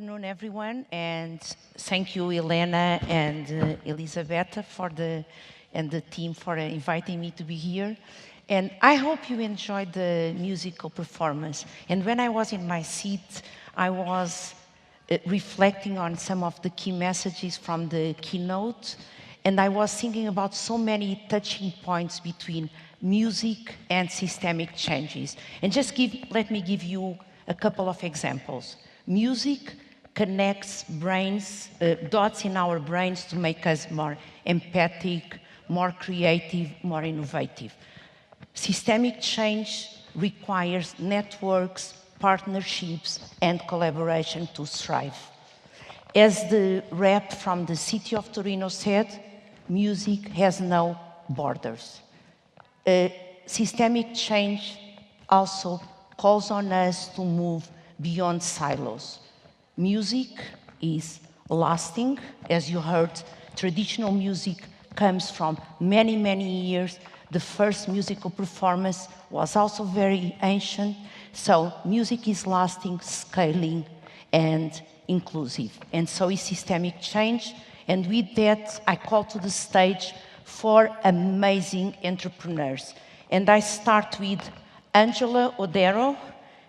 afternoon, everyone, and thank you, Elena and Elisabetta, and the team for inviting me to be here. And I hope you enjoyed the musical performance. And when I was in my seat, I was reflecting on some of the key messages from the keynote, and I was thinking about so many touching points between music and systemic changes. And let me give you a couple of examples. Music connects dots in our brains to make us more empathic, more creative, more innovative. Systemic change requires networks, partnerships, and collaboration to thrive. As the rep from the city of Torino said, music has no borders. Systemic change also calls on us to move beyond silos. Music is lasting. As you heard, traditional music comes from many, many years. The first musical performance was also very ancient. So music is lasting, scaling, and inclusive. And so is systemic change. And with that, I call to the stage 4 amazing entrepreneurs. And I start with Angela Odero.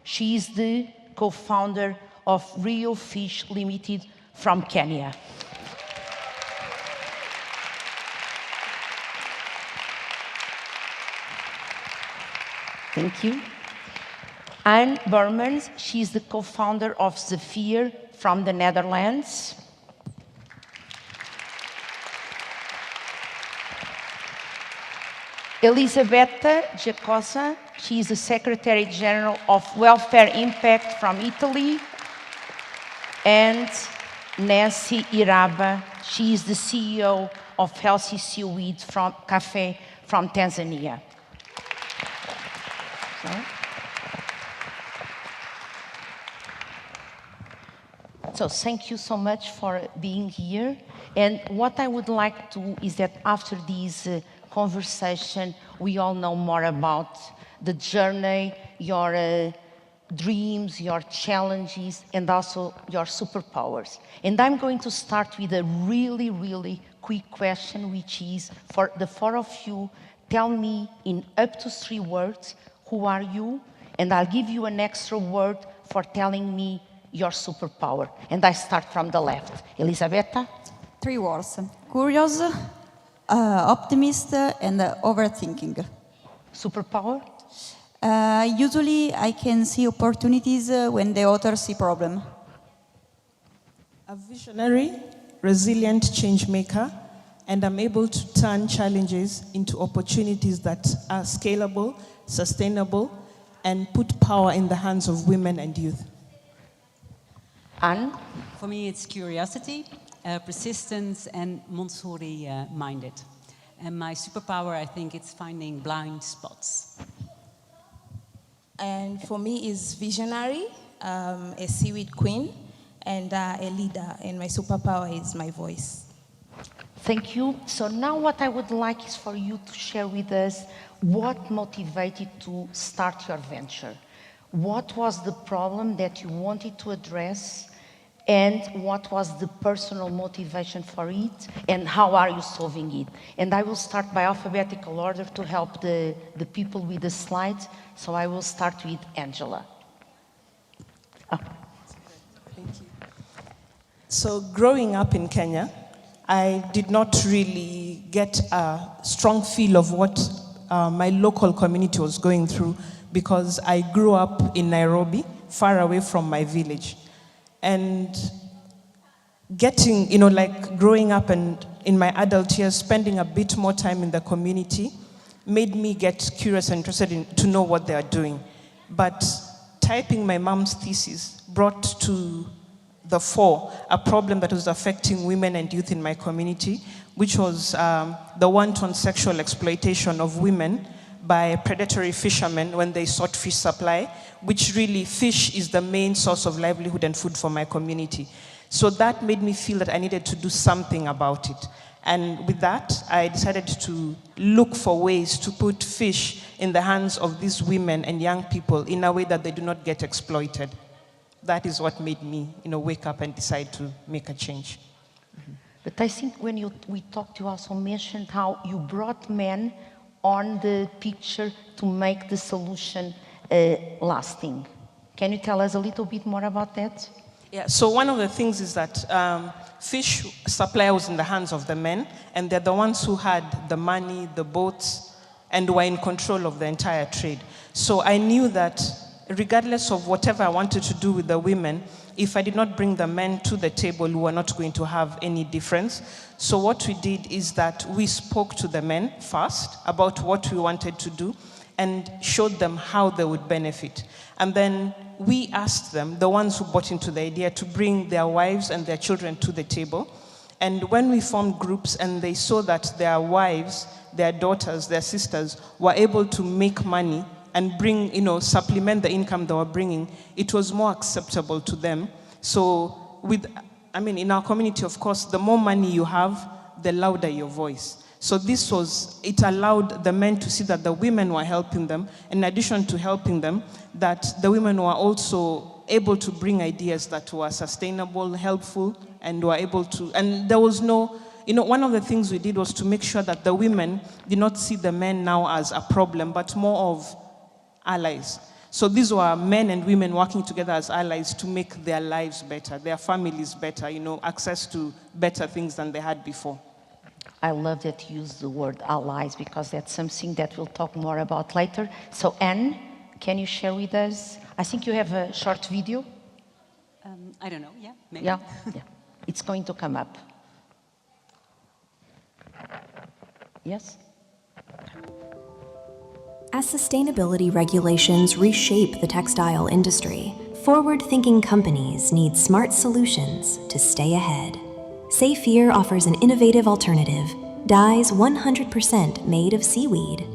She is the co-founder of Riofish Limited from Kenya. Thank you. And Boermans, she is the co-founder of Zeefier from the Netherlands. Elisabetta Giacosa, she is the Secretary General of WellFARE Impact from Italy. And Nancy Iraba, she is the CEO of Healthy Seaweed Cafe from Tanzania. So thank you so much for being here. And what I would like to is that after this conversation, we all know more about the journey, your dreams, your challenges, and also your superpowers. And I'm going to start with a really, really quick question, which is, for the 4 of you, tell me in up to 3 words, who are you? And I'll give you an extra word for telling me your superpower. And I start from the left. Elisabetta? 3 words. Curious, optimist, and overthinking. Superpower? Usually I can see opportunities when the others see problem. A visionary, resilient change maker, and I'm able to turn challenges into opportunities that are scalable, sustainable, and put power in the hands of women and youth. Anne? For me, it's curiosity, persistence, and Montessori-minded. And my superpower, I think, it's finding blind spots. And for me, is visionary, a seaweed queen, and a leader. And my superpower is my voice. Thank you. So now what I would like is for you to share with us what motivated to start your venture. What was the problem that you wanted to address, and what was the personal motivation for it, and how are you solving it? And I will start by alphabetical order to help the people with the slides. So I will start with Angela. Oh. Thank you. So growing up in Kenya, I did not really get a strong feel of what my local community was going through, because I grew up in Nairobi, far away from my village. And getting, growing up and in my adult years, spending a bit more time in the community made me get curious and interested to know what they are doing. But typing my mom's thesis brought to the fore a problem that was affecting women and youth in my community, which was the wanton sexual exploitation of women by predatory fishermen when they sought fish supply, which really, fish is the main source of livelihood and food for my community. So that made me feel that I needed to do something about it. And with that, I decided to look for ways to put fish in the hands of these women and young people in a way that they do not get exploited. that is what made me, wake up and decide to make a change. But I think when we talked, you also mentioned how you brought men on the picture to make the solution lasting. Can you tell us a little bit more about that? Yeah, so one of the things is that fish supply was in the hands of the men, and they're the ones who had the money, the boats, and were in control of the entire trade. So I knew that regardless of whatever I wanted to do with the women, if I did not bring the men to the table, we were not going to have any difference. So what we did is that we spoke to the men first about what we wanted to do and showed them how they would benefit. And then we asked them, the ones who bought into the idea, to bring their wives and their children to the table. And when we formed groups and they saw that their wives, their daughters, their sisters were able to make money and bring, supplement the income they were bringing, it was more acceptable to them. So in our community, of course, the more money you have, the louder your voice. So it allowed the men to see that the women were helping them. In addition to helping them, that the women were also able to bring ideas that were sustainable, helpful, and were able to, and there was no, one of the things we did was to make sure that the women did not see the men now as a problem, but more of allies. So these were men and women working together as allies to make their lives better, their families better, access to better things than they had before. I love that you use the word allies, because that's something that we'll talk more about later. So Anne, can you share with us? I think you have a short video. I don't know, yeah, maybe. Yeah. It's going to come up. Yes? As sustainability regulations reshape the textile industry, forward-thinking companies need smart solutions to stay ahead. Zeefier offers an innovative alternative, dyes 100% made of seaweed.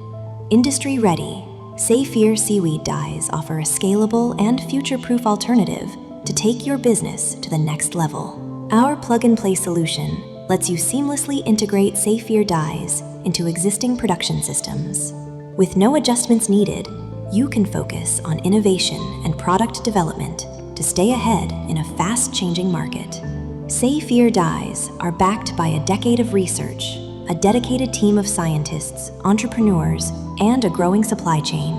Industry-ready, Zeefier seaweed dyes offer a scalable and future-proof alternative to take your business to the next level. Our plug-and-play solution lets you seamlessly integrate Zeefier dyes into existing production systems. With no adjustments needed, you can focus on innovation and product development to stay ahead in a fast-changing market. Zeefier dyes are backed by a decade of research, a dedicated team of scientists, entrepreneurs, and a growing supply chain.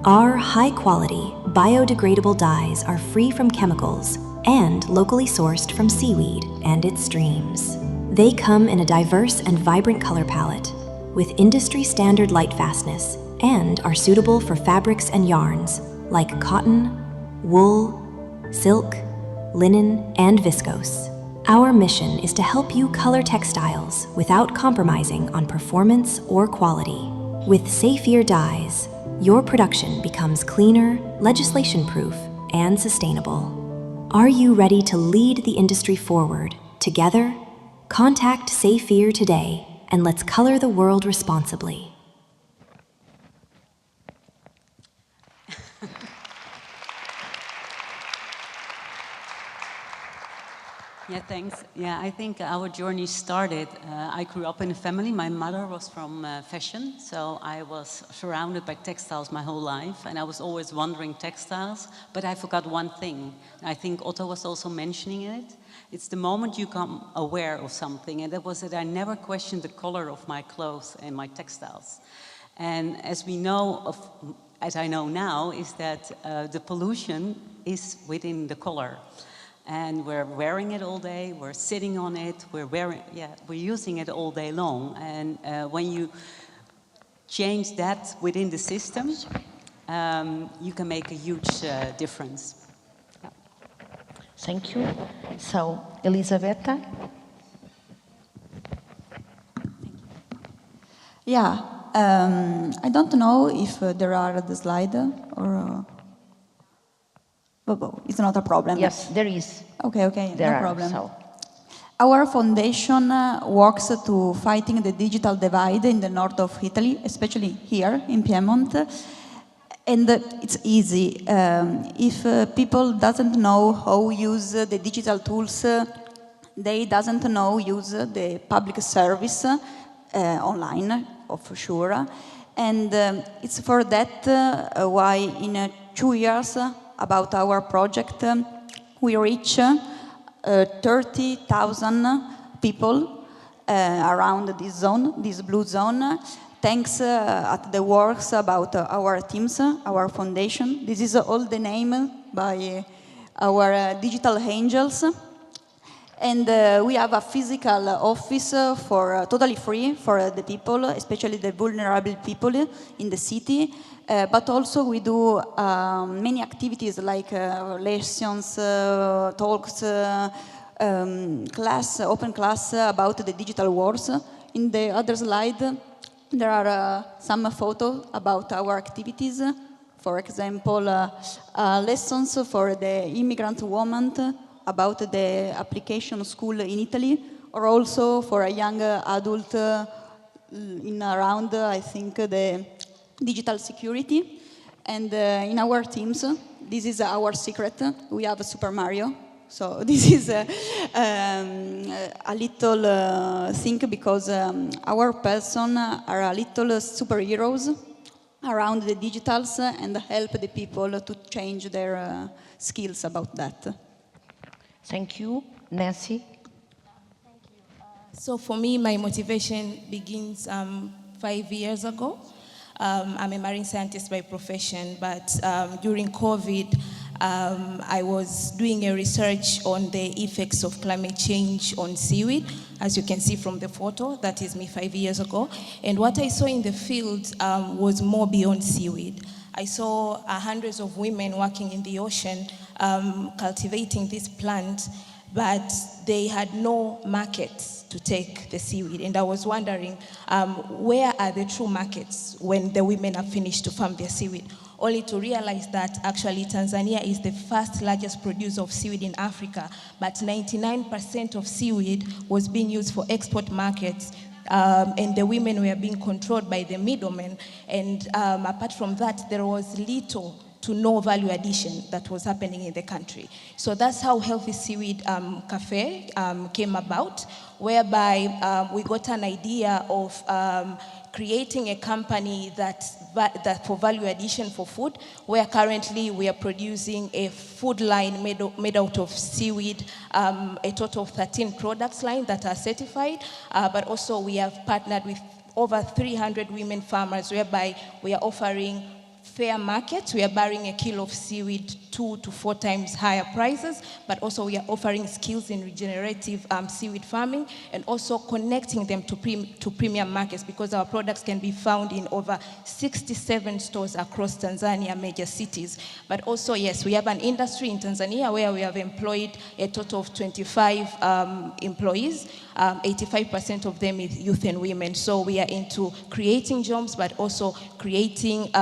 Our high-quality, biodegradable dyes are free from chemicals and locally sourced from seaweed and its streams. They come in a diverse and vibrant color palette, with industry-standard light fastness, and are suitable for fabrics and yarns like cotton, wool, silk, linen, and viscose. Our mission is to help you color textiles without compromising on performance or quality. With Zeefier dyes, your production becomes cleaner, legislation-proof, and sustainable. Are you ready to lead the industry forward together? Contact Zeefier today, and let's color the world responsibly. Yeah, thanks. Yeah, I think our journey started, I grew up in a family. My mother was from fashion, so I was surrounded by textiles my whole life, and I was always wondering textiles, but I forgot one thing. I think Otto was also mentioning it. It's the moment you become aware of something, and that was that I never questioned the color of my clothes and my textiles. And as we know, as I know now, is that the pollution is within the color. And we're wearing it all day, we're sitting on it, we're using it all day long. And when you change that within the system, you can make a huge difference. Yeah. Thank you. So, Elisabetta? Yeah, I don't know if there are the slide or... it's not a problem. Yes, there is. Okay, There no are, problem. so. Our foundation works to fighting the digital divide in the north of Italy, especially here in Piedmont. And it's easy. If people doesn't know how use the digital tools, they doesn't know use the public service online, for sure. And it's for that why in 2 years about our project, we reach 30,000 people around this zone, this blue zone, thanks at the works about our teams, our foundation. This is all the name by our digital angels. And we have a physical office for totally free for the people, especially the vulnerable people in the city. But also we do many activities like lessons, talks, open class about the digital wars. In the other slide, there are some photos about our activities. For example, lessons for the immigrant woman about the application school in Italy, or also for a young adult in around, I think, the digital security. And in our teams, this is our secret. We have a Super Mario. So this is a little thing because our person are a little superheroes around the digitals and help the people to change their skills about that. Thank you. Nancy? Thank you. So for me, my motivation begins 5 years ago. I'm a marine scientist by profession, but during COVID, I was doing a research on the effects of climate change on seaweed. As you can see from the photo, that is me 5 years ago. And what I saw in the field was more beyond seaweed. I saw hundreds of women working in the ocean cultivating this plant, but they had no markets to take the seaweed. And I was wondering, where are the true markets when the women have finished to farm their seaweed? Only to realize that actually Tanzania is the first largest producer of seaweed in Africa, but 99% of seaweed was being used for export markets. And the women were being controlled by the middlemen. And apart from that, there was little to no value addition that was happening in the country. So that's how Healthy Seaweed Cafe came about, whereby we got an idea of creating a company that for value addition for food, where currently we are producing a food line made out of seaweed, a total of 13 products line that are certified, but also we have partnered with over 300 women farmers, whereby we are offering fair markets. We are buying a kilo of seaweed 2 to 4 times higher prices, but also we are offering skills in regenerative seaweed farming and also connecting them to premium markets, because our products can be found in over 67 stores across Tanzania, major cities. But also, yes, we have an industry in Tanzania where we have employed a total of 25 employees. 85% of them is youth and women. So we are into creating jobs, but also creating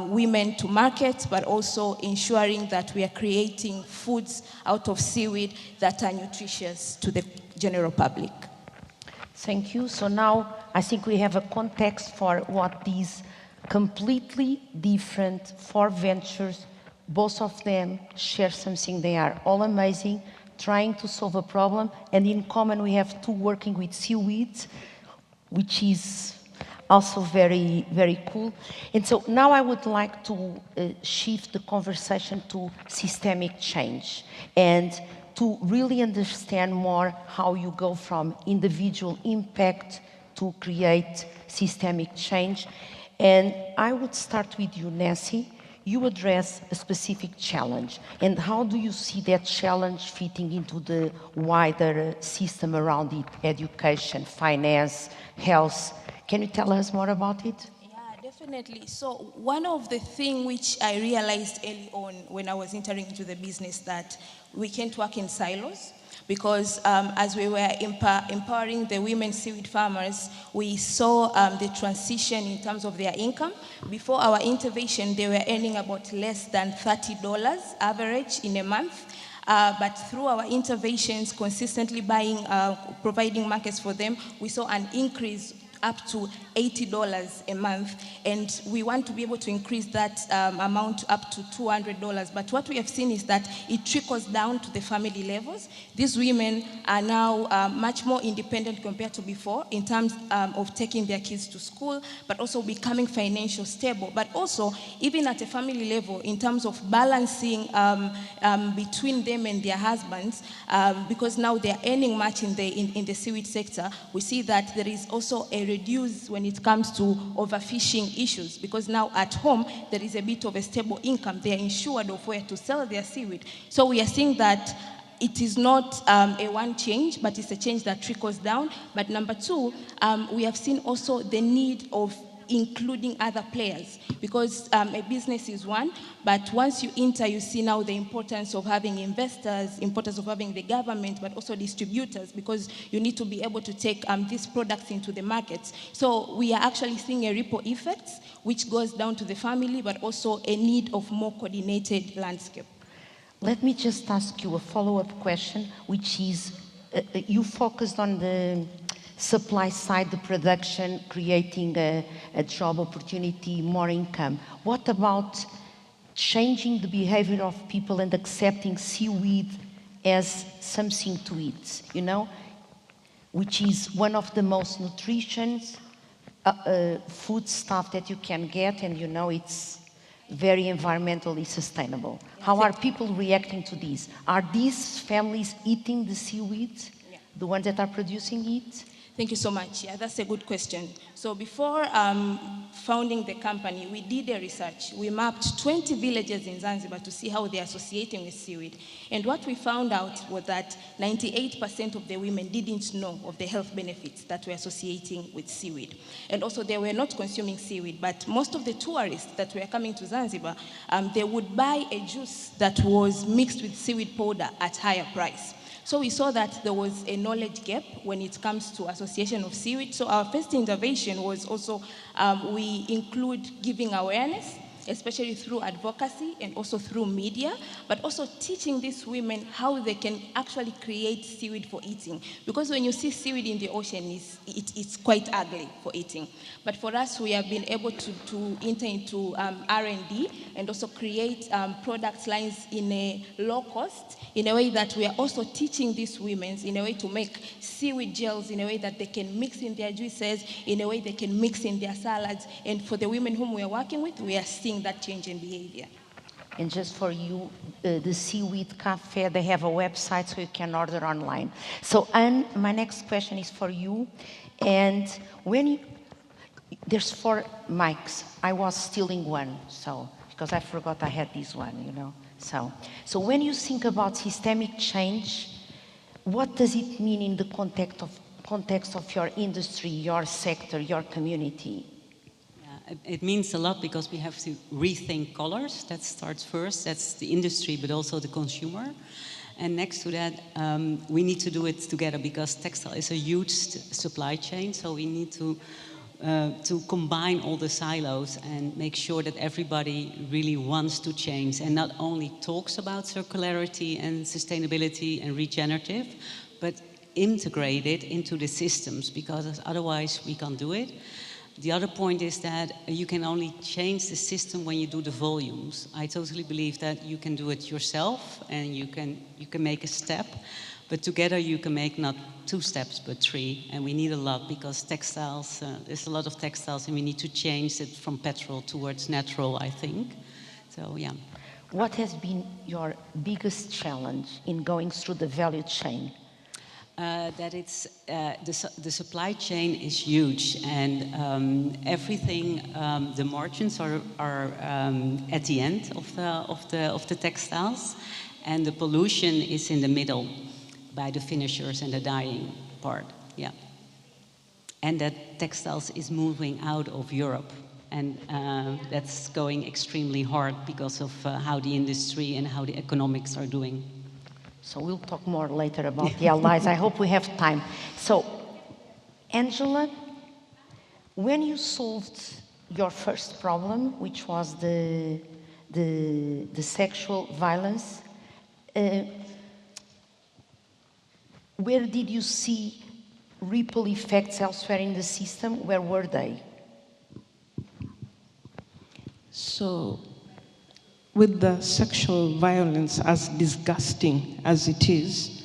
women to market, but also ensuring that we are creating foods out of seaweed that are nutritious to the general public. Thank you. So now I think we have a context for what these completely different 4 ventures, both of them share something. They are all amazing, trying to solve a problem, and in common we have 2 working with seaweeds, which is also very, very cool. And so now I would like to shift the conversation to systemic change and to really understand more how you go from individual impact to create systemic change. And I would start with you, Nancy. You address a specific challenge. And how do you see that challenge fitting into the wider system around it? Education, finance, health. Can you tell us more about it? Yeah, definitely. So one of the things which I realized early on when I was entering into the business, that we can't work in silos, because as we were empowering the women seaweed farmers, we saw the transition in terms of their income. Before our intervention, they were earning about less than $30 average in a month. But through our interventions, consistently providing markets for them, we saw an increase up to $80 a month, and we want to be able to increase that amount up to $200. But what we have seen is that it trickles down to the family levels. These women are now much more independent compared to before in terms of taking their kids to school, but also becoming financially stable. But also, even at a family level, in terms of balancing between them and their husbands, because now they are earning much in the seaweed sector, we see that there is also a reduce when it comes to overfishing issues, because now at home there is a bit of a stable income. They are insured of where to sell their seaweed. So we are seeing that it is not a one change, but it's a change that trickles down. But number two, we have seen also the need of including other players, because a business is one, but once you enter, you see now the importance of having investors, importance of having the government, but also distributors, because you need to be able to take these products into the markets. So we are actually seeing a ripple effect, which goes down to the family, but also a need of more coordinated landscape. Let me just ask you a follow-up question, which is, you focused on the supply side, the production, creating a job opportunity, more income. What about changing the behavior of people and accepting seaweed as something to eat, you know, which is one of the most nutritious food stuff that you can get, and you know it's very environmentally sustainable. How are people reacting to this? Are these families eating the seaweed, the ones that are producing it? Thank you so much. Yeah, that's a good question. So before founding the company, we did a research. We mapped 20 villages in Zanzibar to see how they're associating with seaweed. And what we found out was that 98% of the women didn't know of the health benefits that were associating with seaweed. And also they were not consuming seaweed, but most of the tourists that were coming to Zanzibar, they would buy a juice that was mixed with seaweed powder at higher price. So we saw that there was a knowledge gap when it comes to association of seaweed. So our first intervention was also, we include giving awareness, especially through advocacy and also through media, but also teaching these women how they can actually create seaweed for eating. Because when you see seaweed in the ocean, it's quite ugly for eating. But for us, we have been able to enter into R&D and also create product lines in a low cost, in a way that we are also teaching these women in a way to make seaweed gels in a way that they can mix in their juices, in a way they can mix in their salads. And for the women whom we are working with, we are seeing that change in behavior. And just for you, the Seaweed Cafe, they have a website so you can order online. So Anne, my next question is for you. And when you, there's 4 mics. I was stealing one, so, because I forgot I had this one, you know. So when you think about systemic change, what does it mean in the context of your industry, your sector, your community? It means a lot because we have to rethink colors. That starts first. That's the industry, but also the consumer. And next to that, we need to do it together because textile is a huge supply chain. So we need to combine all the silos and make sure that everybody really wants to change and not only talks about circularity and sustainability and regenerative, but integrate it into the systems, because otherwise we can't do it. The other point is that you can only change the system when you do the volumes. I totally believe that you can do it yourself and you can make a step, but together you can make not 2 steps but 3. And we need a lot because textiles, there's a lot of textiles and we need to change it from petrol towards natural, I think. So, yeah. What has been your biggest challenge in going through the value chain? That it's the supply chain is huge, and everything. The margins are at the end of the textiles, and the pollution is in the middle by the finishers and the dyeing part. Yeah, and that textiles is moving out of Europe, and that's going extremely hard because of how the industry and how the economics are doing. So we'll talk more later about the allies. I hope we have time. So, Angela, when you solved your first problem, which was the sexual violence, where did you see ripple effects elsewhere in the system? Where were they? So, with the sexual violence, as disgusting as it is,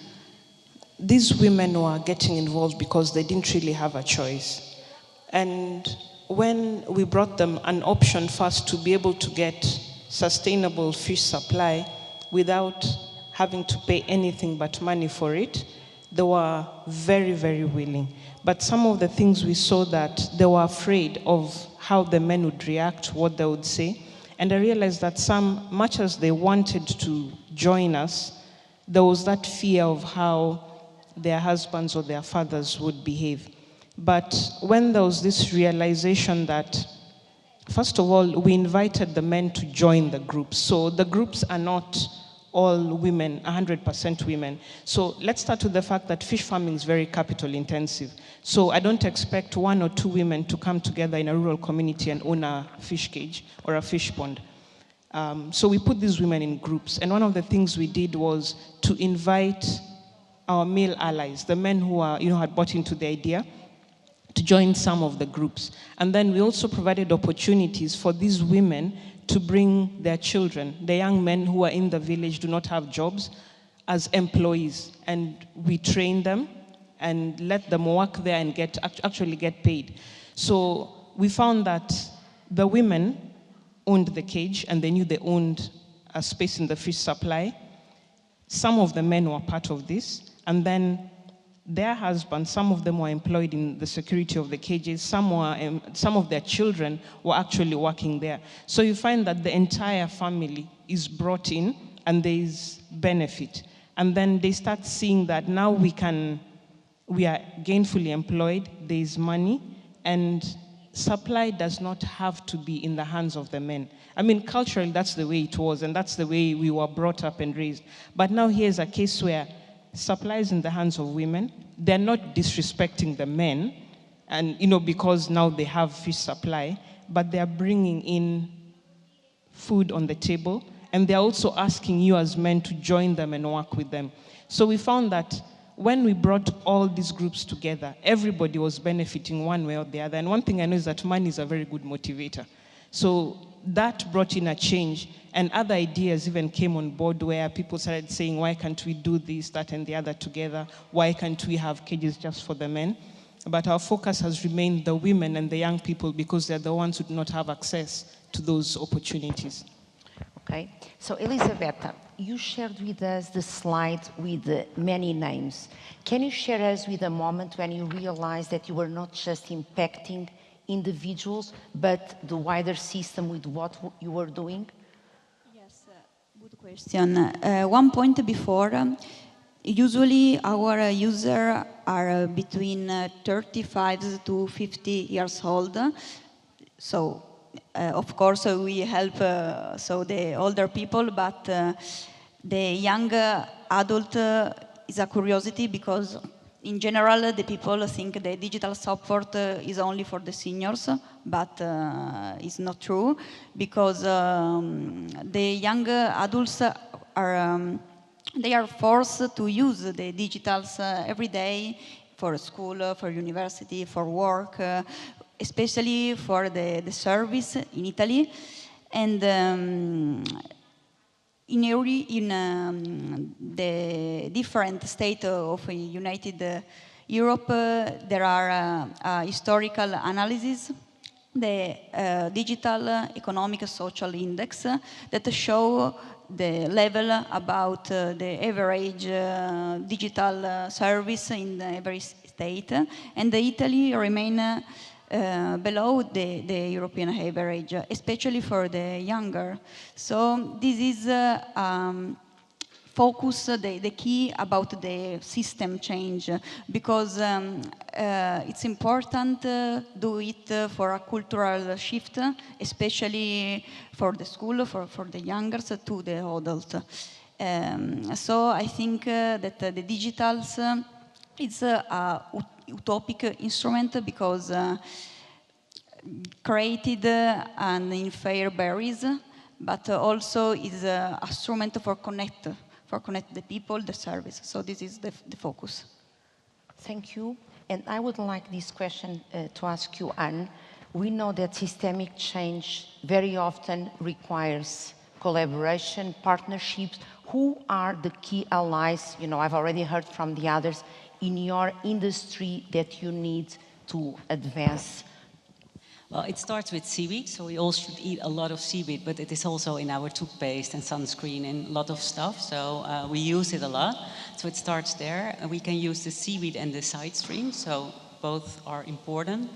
these women were getting involved because they didn't really have a choice. And when we brought them an option first to be able to get sustainable fish supply without having to pay anything but money for it, they were very, very willing. But some of the things we saw that they were afraid of how the men would react, what they would say. And I realized that some, much as they wanted to join us, there was that fear of how their husbands or their fathers would behave. But when there was this realization that, first of all, we invited the men to join the groups. So the groups are not all women, 100% women. So let's start with the fact that fish farming is very capital intensive. So I don't expect 1 or 2 women to come together in a rural community and own a fish cage or a fish pond. So we put these women in groups. And one of the things we did was to invite our male allies, the men who are, had bought into the idea, to join some of the groups. And then we also provided opportunities for these women to bring their children. The young men who are in the village do not have jobs as employees. And we train them and let them work there and actually get paid. So we found that the women owned the cage and they knew they owned a space in the fish supply. Some of the men were part of this. And then their husbands, some of them were employed in the security of the cages, some of their children were actually working there. So you find that the entire family is brought in and there is benefit. And then they start seeing that now we are gainfully employed, there is money, and supply does not have to be in the hands of the men. I mean, culturally, that's the way it was, and that's the way we were brought up and raised. But now here's a case where supply is in the hands of women. They're not disrespecting the men, and because now they have fish supply, but they're bringing in food on the table, and they're also asking you as men to join them and work with them. So we found that when we brought all these groups together, everybody was benefiting one way or the other. And one thing I know is that money is a very good motivator. So that brought in a change, and other ideas even came on board where people started saying, why can't we do this, that, and the other together? Why can't we have cages just for the men? But our focus has remained the women and the young people because they're the ones who do not have access to those opportunities. Okay, so Elisabetta, you shared with us the slide with many names. Can you share us with a moment when you realized that you were not just impacting individuals, but the wider system with what you were doing? Yes, good question. One point before, usually our users are between 35 to 50 years old. So, of course, we help the older people, but the young adult is a curiosity because in general, the people think the digital support is only for the seniors, but it's not true because the young adults they are forced to use the digitals every day for school, for university, for work, especially for the service in Italy. And in the different states of United Europe, there are historical analyses, the digital economic social index that show the level about the average digital service in every state, and Italy remain below the European average, especially for the younger. So this is focus the key about the system change, because it's important to do it for a cultural shift, especially for the school, for the youngers to the adults. So I think that the digitals it's a utopic instrument because created an unfair barriers, but also is an instrument for connect the people, the service. So this is the focus. Thank you. And I would like this question to ask you, Anne. we know that systemic change very often requires collaboration, partnerships. Who are the key allies, you know, I've already heard from the others, in your industry that you need to advance? Well, it starts with seaweed, so we all should eat a lot of seaweed, but it is also in our toothpaste and sunscreen and a lot of stuff, so we use it a lot. So it starts there. We can use the seaweed and the side stream, so both are important.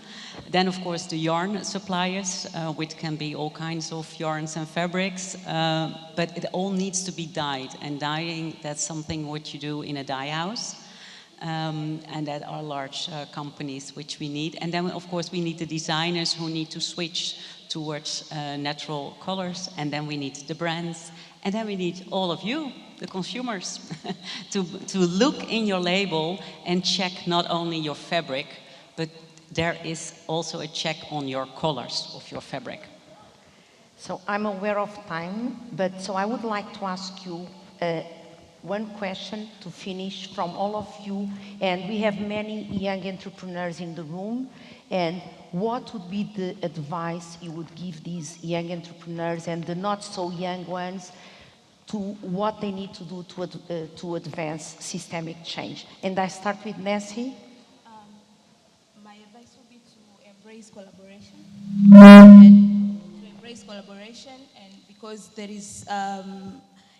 Then, of course, the yarn suppliers, which can be all kinds of yarns and fabrics, but it all needs to be dyed, and dyeing, that's something what you do in a dye house. And that are large companies which we need. And then, of course, we need the designers who need to switch towards natural colors. And then we need the brands. And then we need all of you, the consumers, to look in your label and check not only your fabric, but there is also a check on your colors of your fabric. So I'm aware of time, but so I would like to ask you one question to finish from all of you, and we have many young entrepreneurs in the room, and what would be the advice you would give these young entrepreneurs and the not so young ones to what they need to do to advance systemic change? And I start with Nancy. My advice would be to embrace collaboration. And because there is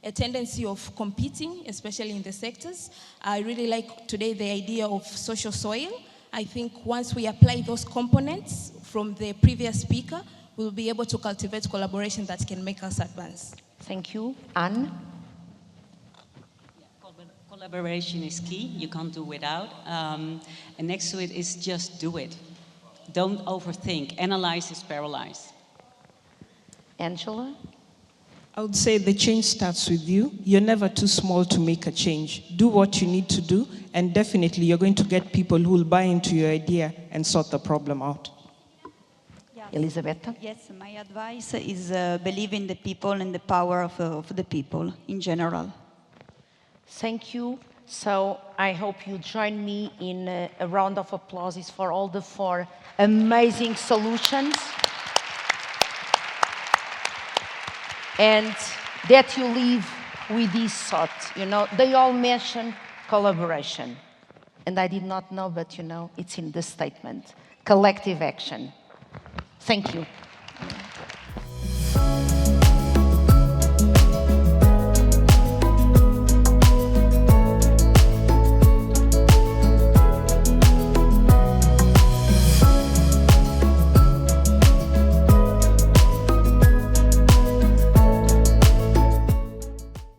a tendency of competing, especially in the sectors. I really like today the idea of social soil. I think once we apply those components from the previous speaker, we'll be able to cultivate collaboration that can make us advance. Thank you. Anne? Collaboration is key, you can't do without. And next to it is just do it. Don't overthink, analyze is paralyze. Angela? I would say the change starts with you. You're never too small to make a change. Do what you need to do, and definitely you're going to get people who will buy into your idea and sort the problem out. Yes. Elisabetta? Yes, my advice is believe in the people and the power of the people in general. Thank you. So I hope you join me in a round of applause for all the 4 amazing solutions. And that you leave with this thought, you know, they all mention collaboration. And I did not know, but you know, it's in the statement. Collective action. Thank you.